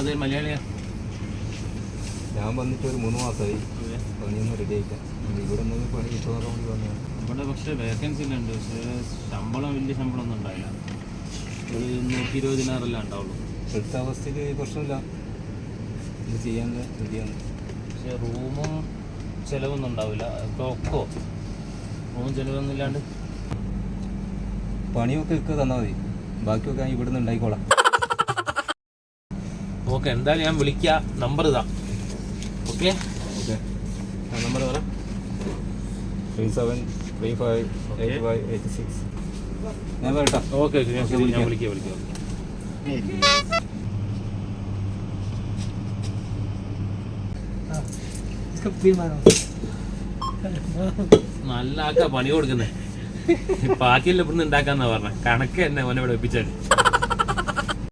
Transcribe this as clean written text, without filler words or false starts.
അത് മലയാളിയാ. ഞാൻ വന്നിട്ട് ഒരു 3 മാസമായി. പണിയൊന്നും റെഡി ആയിക്കാം. ഇവിടെ പണി കിട്ടുന്ന വേണ്ടി വന്നതാണ്. ഇവിടെ പക്ഷേ വേക്കൻസി ഉണ്ട്. പക്ഷേ ശമ്പളം വലിയ ശമ്പളം ഒന്നും ഉണ്ടാവില്ല. ഒരു 120 ദിനാറെല്ലാം ഉണ്ടാവുള്ളൂ. ഇപ്പോഴത്തെ അവസ്ഥയിൽ പ്രശ്നമില്ല, ഇത് ചെയ്യാൻ റെഡിയാണ്. പക്ഷേ റൂമും ചിലവൊന്നും ഉണ്ടാവില്ല. ഇപ്പോൾ ഒക്കോ റൂമും ചിലവൊന്നും ഇല്ലാണ്ട് പണിയൊക്കെ ഇക്ക് തന്നാൽ മതി, ബാക്കിയൊക്കെ ഞാൻ ഇവിടുന്ന് ഉണ്ടായിക്കോളാം. ഓക്കെ, എന്തായാലും ഞാൻ വിളിക്കാം. നമ്പർ ഇതാ. ഓക്കെ ഓക്കെ, നമ്പർ പറ. 37358586. ഞാൻ വരട്ടാ. ഓക്കെ ഞാൻ വിളിക്കാം. നല്ല ആക്കാ പണി കൊടുക്കുന്നേ. ബാക്കിയെല്ലാം ഇവിടുന്ന് ഉണ്ടാക്കാന്നാ പറഞ്ഞ കണക്ക് തന്നെ ഓനെ ഇവിടെ വെപ്പിച്ചാൽ.